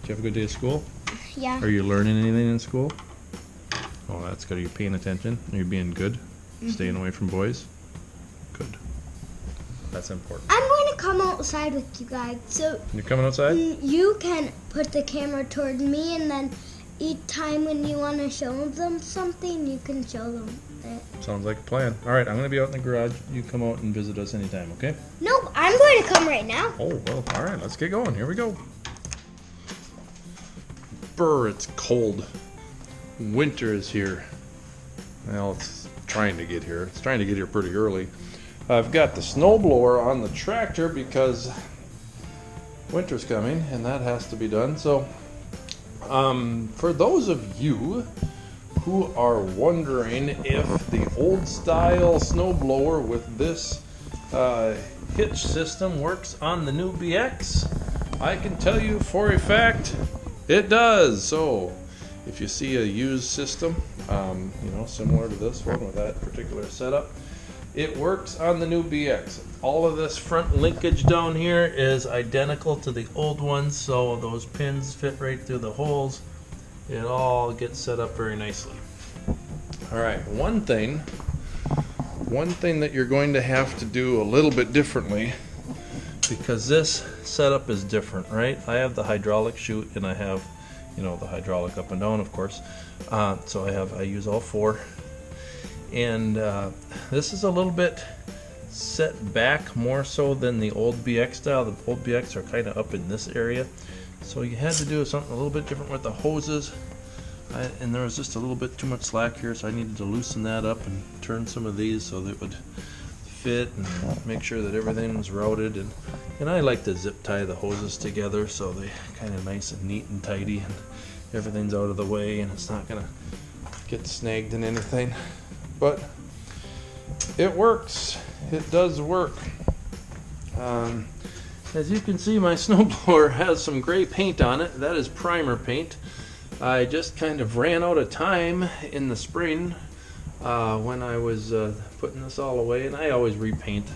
Did you have a good day at school? Yeah. Are you learning anything in school? Oh, that's good. Are you paying attention? Are you being good? Staying away from boys? Good. That's important. I'm going to come outside with you guys. So You're coming outside? you can put the camera toward me, and then each time when you want to show them something, you can show them it. Sounds like a plan. All right, I'm going to be out in the garage. You come out and visit us anytime, okay? No, I'm going to come right now. Oh, well, all right. Let's get going. Here we go. Brr, it's cold. Winter is here. Well, it's trying to get here. It's trying to get here pretty early. I've got the snowblower on the tractor because winter's coming and that has to be done. So, for those of you who are wondering if the old style snowblower with this hitch system works on the new BX, I can tell you for a fact it does. So, if you see a used system, similar to this one with that particular setup, it works on the new BX. All of this front linkage down here is identical to the old ones, so those pins fit right through the holes. It all gets set up very nicely. All right, one thing that you're going to have to do a little bit differently, because this setup is different, right? I have the hydraulic chute and I have, the hydraulic up and down, of course. So I use all four. And this is a little bit set back more so than the old BX style. The old BX are kind of up in this area. So you had to do something a little bit different with the hoses. And there was just a little bit too much slack here, so I needed to loosen that up and turn some of these so that it would fit and make sure that everything was routed. And I like to zip tie the hoses together so they kind of nice and neat and tidy and everything's out of the way and it's not gonna get snagged in anything. But it works. It does work. As you can see, my snowblower has some gray paint on it. That is primer paint. I just kind of ran out of time in the spring when I was putting this all away, and I always repaint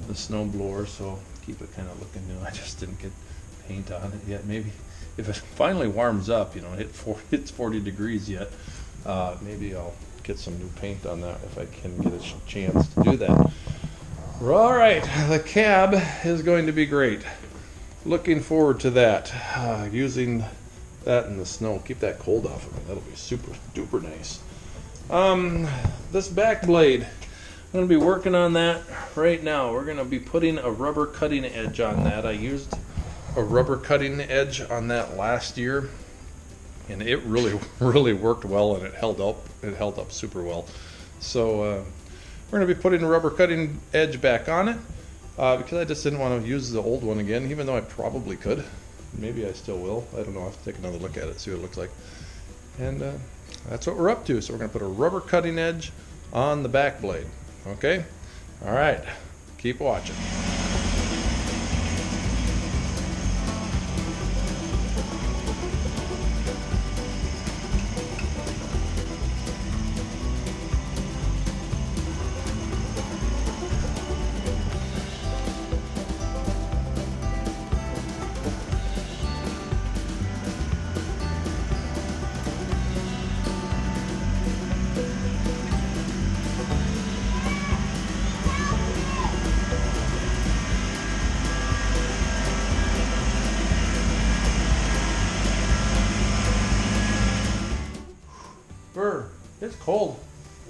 the snowblower, so keep it kind of looking new. I just didn't get paint on it yet. Maybe if it finally warms up, hits 40 degrees yet, maybe I'll get some new paint on that if I can get a chance to do that. All right, the cab is going to be great. Looking forward to that. Using that in the snow, keep that cold off of me. That'll be super duper nice. This back blade, I'm going to be working on that right now. We're going to be putting a rubber cutting edge on that. I used a rubber cutting edge on that last year, and it really worked well, and it held up super well. So we're going to be putting a rubber cutting edge back on it because I just didn't want to use the old one again, even though I probably could. Maybe I still will. I don't know. I'll have to take another look at it, see what it looks like. And that's what we're up to. So we're going to put a rubber cutting edge on the back blade. Okay? All right. Keep watching. Burr, it's cold.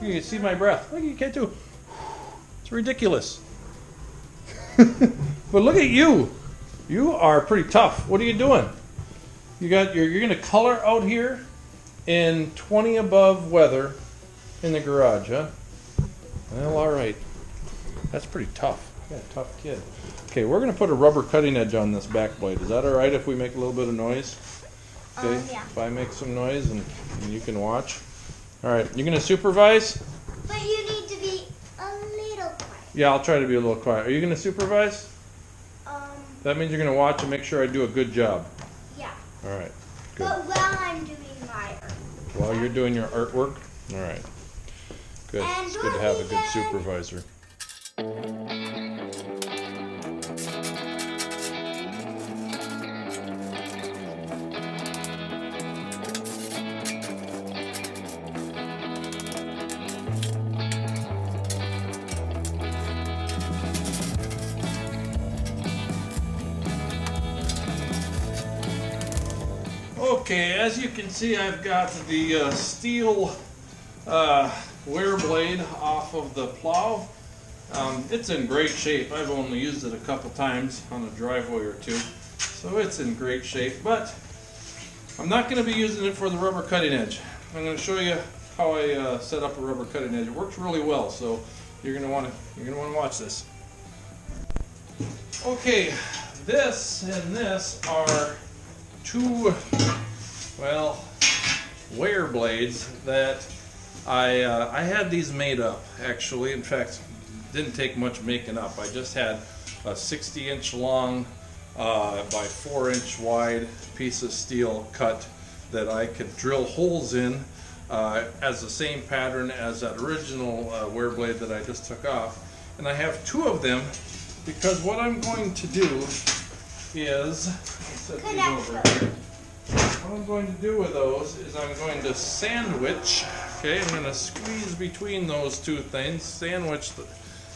You can see my breath. Look, you can't do. It's ridiculous. But look at you. You are pretty tough. What are you doing? You're gonna color out here in 20 above weather in the garage, huh? Well, all right. That's pretty tough. Yeah, tough kid. Okay, we're gonna put a rubber cutting edge on this back blade. Is that all right if we make a little bit of noise? Okay. Yeah. If I make some noise and you can watch. All right, you're gonna supervise? But you need to be a little quiet. Yeah, I'll try to be a little quiet. Are you gonna supervise? That means you're gonna watch and make sure I do a good job. Yeah. All right, good. But while I'm doing my art. While you're doing your artwork? All right, good. And It's good to have a good then- supervisor. Okay, as you can see, I've got the steel wear blade off of the plow. It's in great shape. I've only used it a couple times on a driveway or two, so it's in great shape. But I'm not going to be using it for the rubber cutting edge. I'm going to show you how I set up a rubber cutting edge. It works really well, so you're going to want to watch this. Okay, this and this are two, well, wear blades that I had these made up, actually. In fact, didn't take much making up. I just had a 60-inch long by 4-inch wide piece of steel cut that I could drill holes in as the same pattern as that original wear blade that I just took off. And I have two of them because what I'm going to do is, set these over here. What I'm going to do with those is I'm going to sandwich, okay, I'm going to squeeze between those two things, sandwich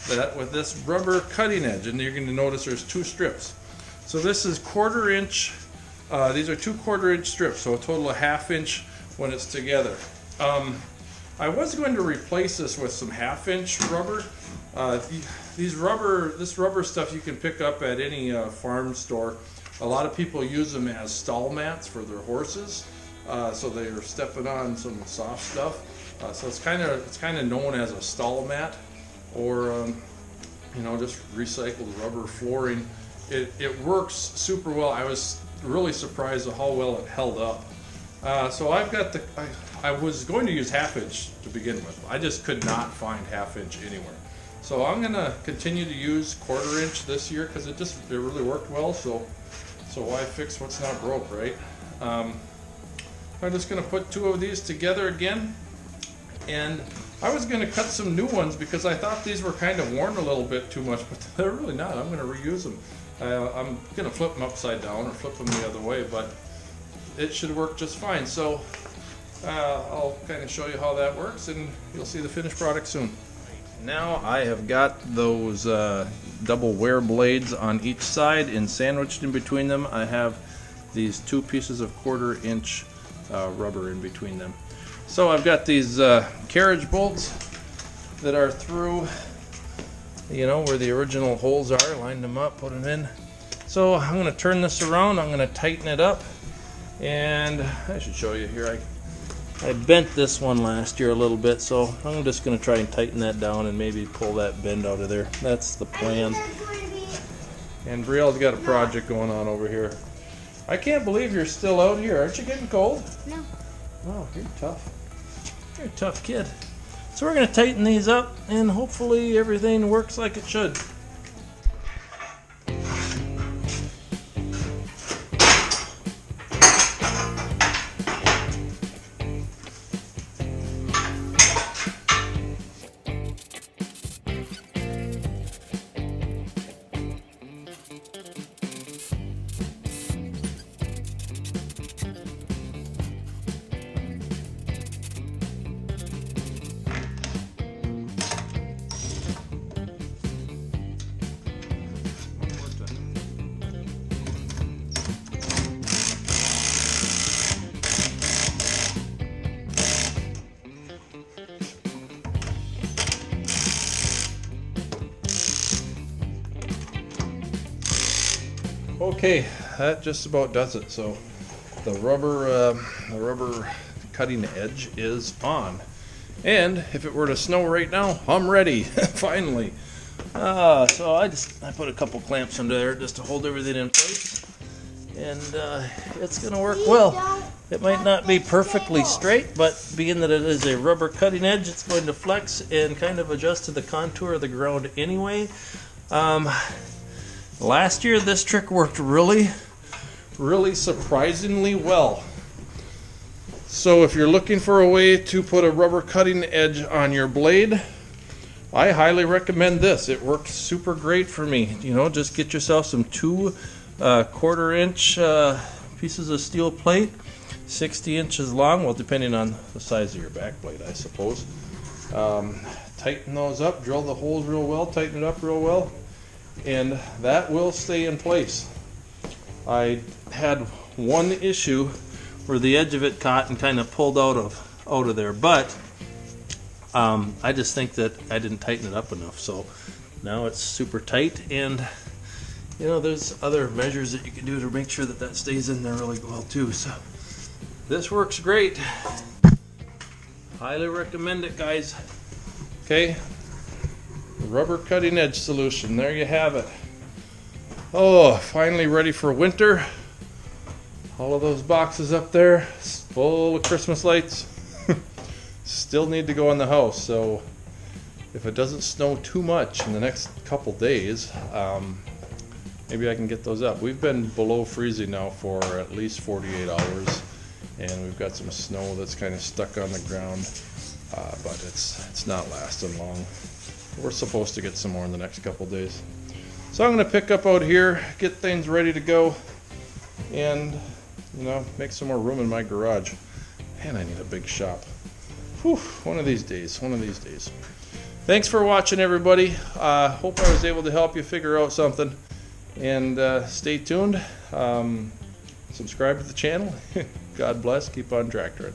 that with this rubber cutting edge, and you're going to notice there's two strips. So this is 1/4 inch, these are 2 1/4-inch strips, so a total of 1/2 inch when it's together. I was going to replace this with some 1/2 inch rubber. This rubber stuff you can pick up at any farm store. A lot of people use them as stall mats for their horses, so they are stepping on some soft stuff. So it's kind of known as a stall mat, or just recycled rubber flooring. It works super well. I was really surprised at how well it held up. So I've got I was going to use 1/2 inch to begin with. I just could not find 1/2 inch anywhere. So I'm gonna continue to use 1/4 inch this year because it really worked well. So why fix what's not broke, right? I'm just going to put two of these together again, and I was going to cut some new ones because I thought these were kind of worn a little bit too much, but they're really not. I'm going to reuse them. I'm going to flip them upside down or flip them the other way, but it should work just fine. So I'll kind of show you how that works, and you'll see the finished product soon. Now I have got those double wear blades on each side, and sandwiched in between them I have these two pieces of 1/4 inch rubber in between them. So I've got these carriage bolts that are through, where the original holes are, lined them up, put them in. So I'm going to turn this around, I'm going to tighten it up, and I should show you here. I bent this one last year a little bit, so I'm just going to try and tighten that down and maybe pull that bend out of there. That's the plan. And Brielle's got a project going on over here. I can't believe you're still out here. Aren't you getting cold? No. Oh, you're tough. You're a tough kid. So we're going to tighten these up, and hopefully everything works like it should. Okay, that just about does it. So the rubber cutting edge is on, and if it were to snow right now, I'm ready. Finally. So I put a couple clamps under there just to hold everything in place, and it's gonna work well. It might not be perfectly straight, but being that it is a rubber cutting edge, it's going to flex and kind of adjust to the contour of the ground anyway. Last year this trick worked really surprisingly well. So if you're looking for a way to put a rubber cutting edge on your blade, I highly recommend this. It worked super great for me. Just get yourself some 2 1/4 inch pieces of steel plate, 60 inches long, well, depending on the size of your back blade, I suppose. Tighten those up, drill the holes real well, tighten it up real well, and that will stay in place. I had one issue where the edge of it caught and kind of pulled out of there. But I just think that I didn't tighten it up enough. So now it's super tight, and you know, there's other measures that you can do to make sure that that stays in there really well too. So this works great. Highly recommend it, guys. Okay, rubber cutting edge solution. There you have it. Oh, finally ready for winter. All of those boxes up there full of Christmas lights. Still need to go in the house, so if it doesn't snow too much in the next couple days, maybe I can get those up. We've been below freezing now for at least 48 hours, and we've got some snow that's kind of stuck on the ground, but it's not lasting long. We're supposed to get some more in the next couple days. So I'm going to pick up out here, get things ready to go, and you know, make some more room in my garage. Man, I need a big shop. Whew, one of these days, one of these days. Thanks for watching, everybody. Hope I was able to help you figure out something. And stay tuned. Subscribe to the channel. God bless. Keep on tractoring.